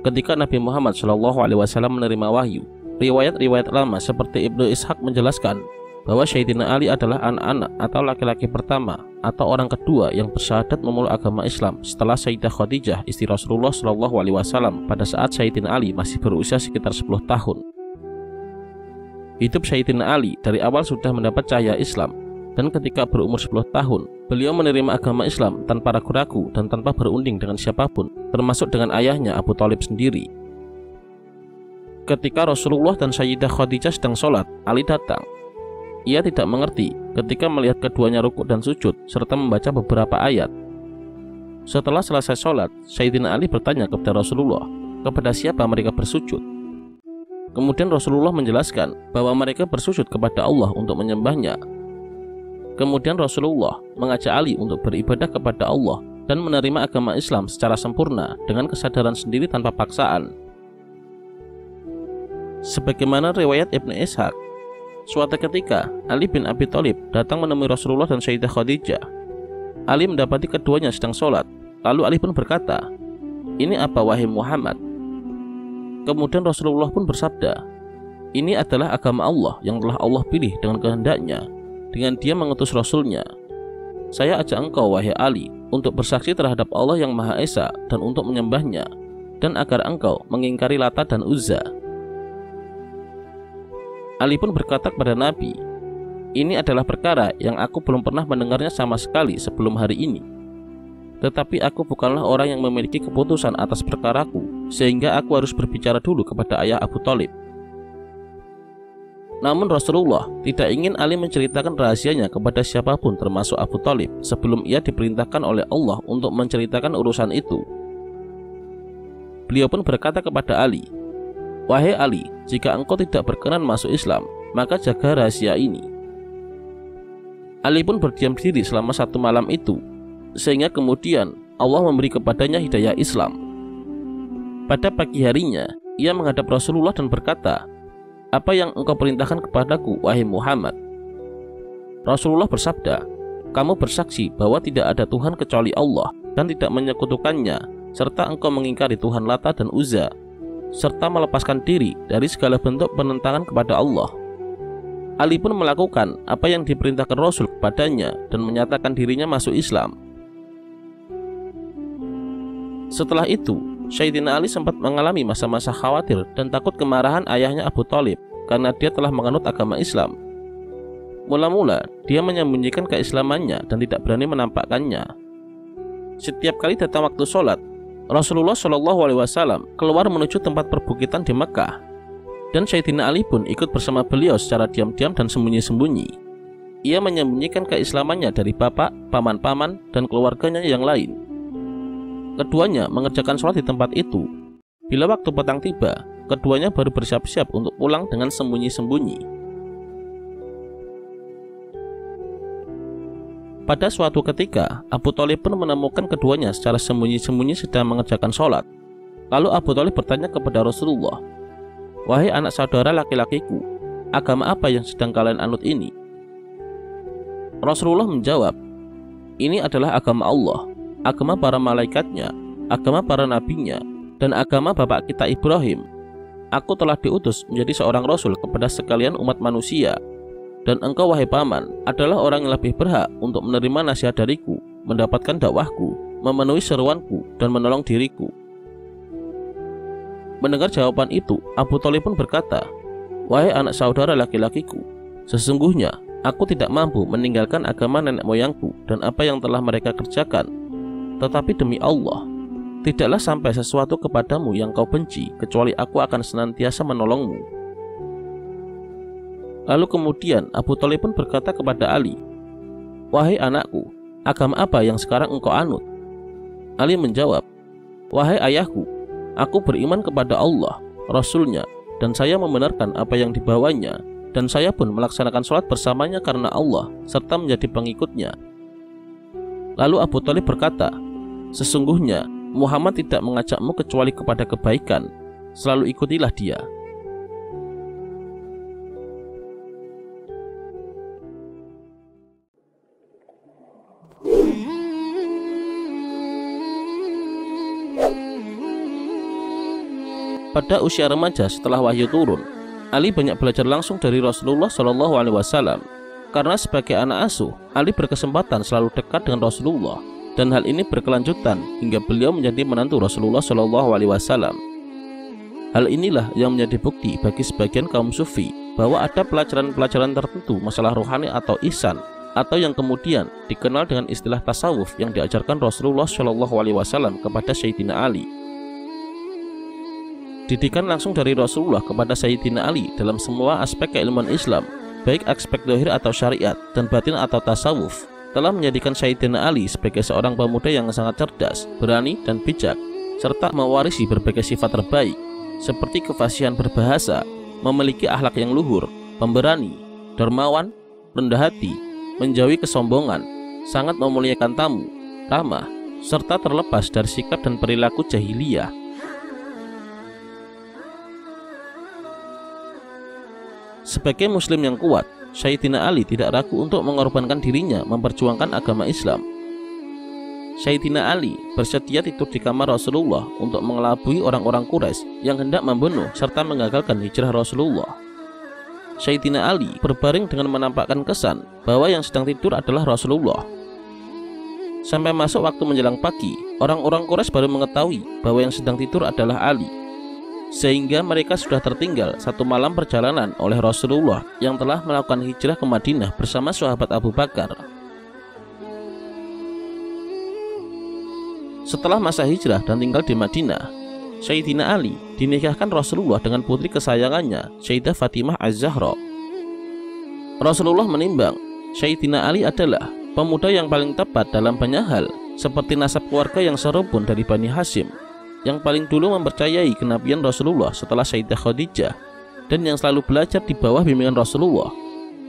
ketika Nabi Muhammad SAW menerima wahyu. Riwayat-riwayat lama seperti Ibnu Ishaq menjelaskan bahwa Sayyidina Ali adalah anak-anak atau laki-laki pertama atau orang kedua yang bersyahadat memeluk agama Islam setelah Sayyidah Khadijah istri Rasulullah SAW pada saat Sayyidina Ali masih berusia sekitar 10 tahun. Hidup Sayyidina Ali dari awal sudah mendapat cahaya Islam, dan ketika berumur 10 tahun, beliau menerima agama Islam tanpa ragu-ragu dan tanpa berunding dengan siapapun, termasuk dengan ayahnya Abu Thalib sendiri. Ketika Rasulullah dan Sayyidah Khadijah sedang sholat, Ali datang. Ia tidak mengerti ketika melihat keduanya rukuk dan sujud serta membaca beberapa ayat. Setelah selesai sholat, Sayyidina Ali bertanya kepada Rasulullah, kepada siapa mereka bersujud. Kemudian Rasulullah menjelaskan bahwa mereka bersujud kepada Allah untuk menyembahnya. Kemudian Rasulullah mengajak Ali untuk beribadah kepada Allah dan menerima agama Islam secara sempurna dengan kesadaran sendiri tanpa paksaan. Sebagaimana riwayat Ibnu Ishaq, suatu ketika Ali bin Abi Thalib datang menemui Rasulullah dan Sayyidah Khadijah. Ali mendapati keduanya sedang sholat. Lalu Ali pun berkata, "Ini apa wahai Muhammad?" Kemudian Rasulullah pun bersabda, "Ini adalah agama Allah yang telah Allah pilih dengan kehendaknya, dengan Dia mengutus Rasulnya. Saya ajak engkau wahai Ali untuk bersaksi terhadap Allah yang Maha Esa dan untuk menyembahnya, dan agar engkau mengingkari Lata dan Uzza." Ali pun berkata kepada Nabi, "Ini adalah perkara yang aku belum pernah mendengarnya sama sekali sebelum hari ini. Tetapi aku bukanlah orang yang memiliki keputusan atas perkaraku, sehingga aku harus berbicara dulu kepada ayah Abu Thalib." Namun Rasulullah tidak ingin Ali menceritakan rahasianya kepada siapapun termasuk Abu Thalib sebelum ia diperintahkan oleh Allah untuk menceritakan urusan itu. Beliau pun berkata kepada Ali, "Wahai Ali, jika engkau tidak berkenan masuk Islam, maka jaga rahasia ini." Ali pun berdiam diri selama 1 malam itu, sehingga kemudian Allah memberi kepadanya hidayah Islam. Pada pagi harinya, ia menghadap Rasulullah dan berkata, "Apa yang engkau perintahkan kepadaku, wahai Muhammad?" Rasulullah bersabda, "Kamu bersaksi bahwa tidak ada Tuhan kecuali Allah dan tidak menyekutukannya, serta engkau mengingkari Tuhan Lata dan Uzza, serta melepaskan diri dari segala bentuk penentangan kepada Allah." Ali pun melakukan apa yang diperintahkan Rasul kepadanya dan menyatakan dirinya masuk Islam. Setelah itu, Sayyidina Ali sempat mengalami masa-masa khawatir dan takut kemarahan ayahnya Abu Thalib karena dia telah menganut agama Islam. Mula-mula, dia menyembunyikan keislamannya dan tidak berani menampakkannya. Setiap kali datang waktu sholat, Rasulullah SAW keluar menuju tempat perbukitan di Mekah, dan Sayyidina Ali pun ikut bersama beliau secara diam-diam dan sembunyi-sembunyi. Ia menyembunyikan keislamannya dari bapak, paman-paman, dan keluarganya yang lain. Keduanya mengerjakan sholat di tempat itu. Bila waktu petang tiba, keduanya baru bersiap-siap untuk pulang dengan sembunyi-sembunyi. Pada suatu ketika, Abu Thalib pun menemukan keduanya secara sembunyi-sembunyi sedang mengerjakan sholat. Lalu Abu Thalib bertanya kepada Rasulullah, "Wahai anak saudara laki-lakiku, agama apa yang sedang kalian anut ini?" Rasulullah menjawab, "Ini adalah agama Allah, agama para malaikatnya, agama para nabinya, dan agama bapak kita Ibrahim. Aku telah diutus menjadi seorang Rasul kepada sekalian umat manusia. Dan engkau wahai paman adalah orang yang lebih berhak untuk menerima nasihat dariku, mendapatkan dakwahku, memenuhi seruanku, dan menolong diriku." Mendengar jawaban itu, Abu Thalib pun berkata, "Wahai anak saudara laki-lakiku, sesungguhnya aku tidak mampu meninggalkan agama nenek moyangku dan apa yang telah mereka kerjakan. Tetapi demi Allah, tidaklah sampai sesuatu kepadamu yang kau benci, kecuali aku akan senantiasa menolongmu." Lalu kemudian Abu Thalib pun berkata kepada Ali, "Wahai anakku, agama apa yang sekarang engkau anut?" Ali menjawab, "Wahai ayahku, aku beriman kepada Allah, Rasulnya, dan saya membenarkan apa yang dibawanya, dan saya pun melaksanakan sholat bersamanya karena Allah, serta menjadi pengikutnya." Lalu Abu Thalib berkata, "Sesungguhnya Muhammad tidak mengajakmu kecuali kepada kebaikan, selalu ikutilah dia." Pada usia remaja setelah wahyu turun, Ali banyak belajar langsung dari Rasulullah SAW. Karena sebagai anak asuh, Ali berkesempatan selalu dekat dengan Rasulullah, dan hal ini berkelanjutan hingga beliau menjadi menantu Rasulullah SAW. Hal inilah yang menjadi bukti bagi sebagian kaum sufi bahwa ada pelajaran-pelajaran tertentu masalah rohani atau ihsan, atau yang kemudian dikenal dengan istilah tasawuf yang diajarkan Rasulullah SAW kepada Sayyidina Ali. Didikan langsung dari Rasulullah kepada Sayyidina Ali dalam semua aspek keilmuan Islam, baik aspek zahir atau syariat dan batin atau tasawuf, telah menjadikan Sayyidina Ali sebagai seorang pemuda yang sangat cerdas, berani dan bijak, serta mewarisi berbagai sifat terbaik seperti kefasihan berbahasa, memiliki akhlak yang luhur, pemberani, dermawan, rendah hati, menjauhi kesombongan, sangat memuliakan tamu, ramah, serta terlepas dari sikap dan perilaku jahiliyah. Sebagai muslim yang kuat, Sayyidina Ali tidak ragu untuk mengorbankan dirinya memperjuangkan agama Islam. Sayyidina Ali bersedia tidur di kamar Rasulullah untuk mengelabui orang-orang Quraisy yang hendak membunuh serta menggagalkan hijrah Rasulullah. Sayyidina Ali berbaring dengan menampakkan kesan bahwa yang sedang tidur adalah Rasulullah. Sampai masuk waktu menjelang pagi, orang-orang Quraisy baru mengetahui bahwa yang sedang tidur adalah Ali, sehingga mereka sudah tertinggal satu malam perjalanan oleh Rasulullah yang telah melakukan hijrah ke Madinah bersama sahabat Abu Bakar. Setelah masa hijrah dan tinggal di Madinah, Sayyidina Ali dinikahkan Rasulullah dengan putri kesayangannya, Sayyidah Fatimah Az-Zahra. Rasulullah menimbang Sayyidina Ali adalah pemuda yang paling tepat dalam banyak hal, seperti nasab keluarga yang serubun dari Bani Hashim, yang paling dulu mempercayai kenabian Rasulullah setelah Sayyidah Khadijah, dan yang selalu belajar di bawah bimbingan Rasulullah,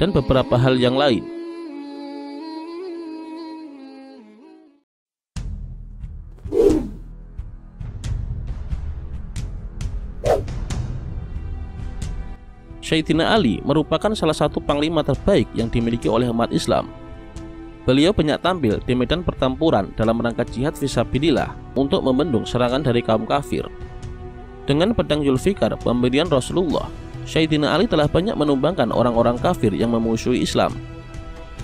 dan beberapa hal yang lain. Sayyidina Ali merupakan salah satu panglima terbaik yang dimiliki oleh umat Islam. Beliau banyak tampil di medan pertempuran dalam rangka jihad fisabilillah untuk membendung serangan dari kaum kafir. Dengan pedang Zulfikar, pemberian Rasulullah, Sayyidina Ali telah banyak menumbangkan orang-orang kafir yang memusuhi Islam.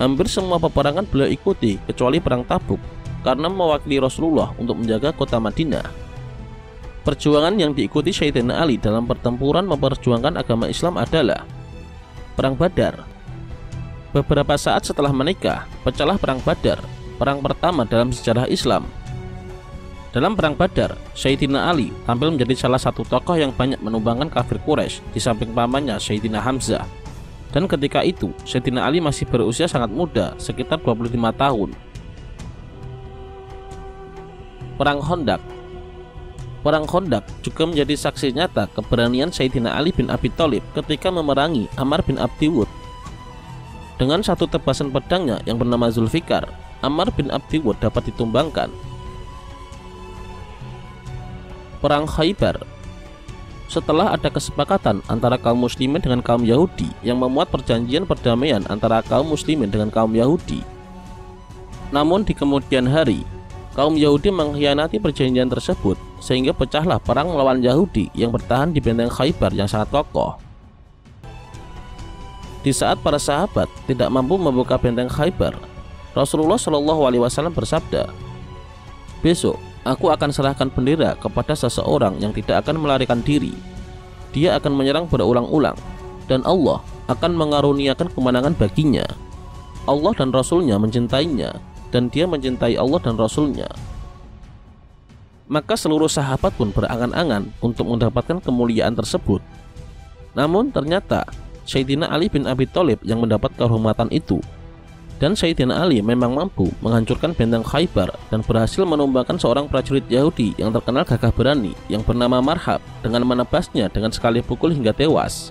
Hampir semua peperangan beliau ikuti kecuali perang Tabuk, karena mewakili Rasulullah untuk menjaga kota Madinah. Perjuangan yang diikuti Sayyidina Ali dalam pertempuran memperjuangkan agama Islam adalah Perang Badar. Beberapa saat setelah menikah, pecahlah Perang Badar, perang pertama dalam sejarah Islam. Dalam Perang Badar, Sayyidina Ali tampil menjadi salah satu tokoh yang banyak menumbangkan kafir Quraisy di samping pamannya Sayyidina Hamzah. Dan ketika itu, Sayyidina Ali masih berusia sangat muda, sekitar 25 tahun. Perang Khandaq. Perang Khandaq juga menjadi saksi nyata keberanian Sayyidina Ali bin Abi Thalib ketika memerangi Ammar bin Abdi Wud. Dengan satu tebasan pedangnya yang bernama Zulfikar, Ammar bin Abdi Wud dapat ditumbangkan. Perang Khaybar. Setelah ada kesepakatan antara kaum muslimin dengan kaum Yahudi yang memuat perjanjian perdamaian antara kaum muslimin dengan kaum Yahudi. Namun di kemudian hari, kaum Yahudi mengkhianati perjanjian tersebut sehingga pecahlah perang melawan Yahudi yang bertahan di benteng Khaybar yang sangat kokoh. Di saat para sahabat tidak mampu membuka benteng Khaybar, Rasulullah SAW bersabda, "Besok aku akan serahkan bendera kepada seseorang yang tidak akan melarikan diri. Dia akan menyerang berulang-ulang, dan Allah akan mengaruniakan kemenangan baginya. Allah dan Rasulnya mencintainya, dan dia mencintai Allah dan Rasulnya." Maka seluruh sahabat pun berangan-angan untuk mendapatkan kemuliaan tersebut. Namun ternyata Sayyidina Ali bin Abi Thalib yang mendapat kehormatan itu. Dan Sayyidina Ali memang mampu menghancurkan benteng Khaybar dan berhasil menumbangkan seorang prajurit Yahudi yang terkenal gagah berani yang bernama Marhab dengan menebasnya dengan sekali pukul hingga tewas.